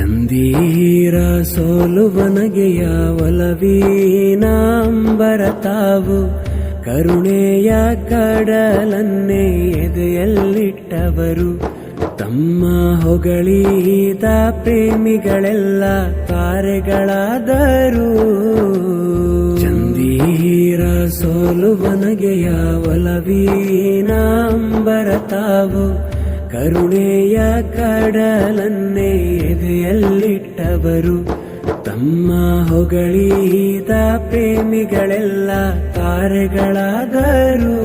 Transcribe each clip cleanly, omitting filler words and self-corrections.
ಚಂದೀರ ಸೋಲುವನಗೆಯ ಒಲವೀನಾಂಬರತಾವು ಕರುಣೆಯ ಕಡಲನ್ನೇ ಎದೆಯಲ್ಲಿಟ್ಟವರು ತಮ್ಮ ಹೊಗಳಿದ ಪ್ರೇಮಿಗಳೆಲ್ಲ ತಾರೆಗಳಾದರು. ಚಂದೀರ ಸೋಲುವನಗೆಯ ಒಲವೀನಾಂಬರತಾವು ಕರುಣೆಯ ಕಡಲನ್ನೇ ಎದೆಯಲ್ಲಿಟ್ಟವರು ತಮ್ಮ ಹೊಗಳಿದ ಪ್ರೇಮಿಗಳೆಲ್ಲ ತಾರೆಗಳಾದರು.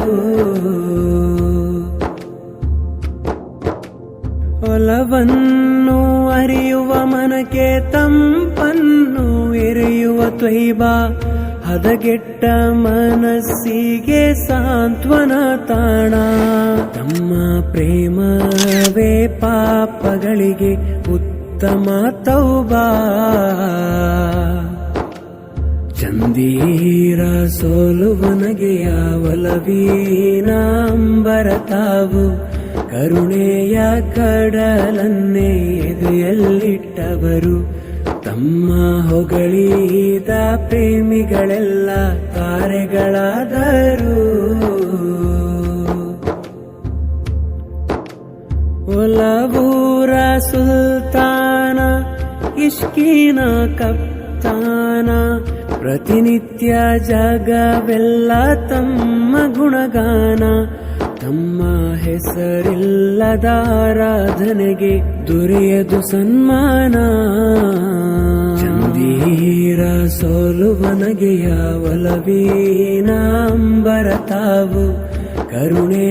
ಒಲವನ್ನು ಅರಿಯುವ ಮನಕ್ಕೆ ತಂಪನ್ನು ಎರೆಯುವ ತ್ವೈಬಾ ಹದಗೆಟ್ಟ ಮನಸ್ಸಿಗೆ ಸಾಂತ್ವನ ತಾಣ. ತಮ್ಮ ಪ್ರೇಮವೇ ಪಾಪಗಳಿಗೆ ಉತ್ತಮ ತೌಬಾ. ಚಂದೀರ ಸೋಲುವನಗೆಯ ಒಲವೀನಾಂಬರತಾವು ಕರುಣೆಯ ಕಡಲನ್ನೇ ಎದೆಯಲ್ಲಿಟ್ಟವರು ತಮ್ಮ ಹೊಗಳಿದ ಪ್ರೇಮಿಗಳೆಲ್ಲ ತಾರೆಗಳಾದರು. ಒಲವೂರ ಸುಲ್ತಾನ ಇಷ್ಕಿನ ಕಪ್ತಾನ ಪ್ರತಿನಿತ್ಯ ಜಗವೆಲ್ಲ ತಮ್ಮ ಗುಣಗಾನ. ತಮ್ಮ ಹೆಸರಿಲ್ಲದ ಆರಾಧನೆಗೆ ದೊರೆಯದು ಸನ್ಮಾನ. ಚಂದೀರ ಸೋಲುವನಗೆಯ ಒಲವೀನಾಂಬರತಾವು ಕರುಣೆ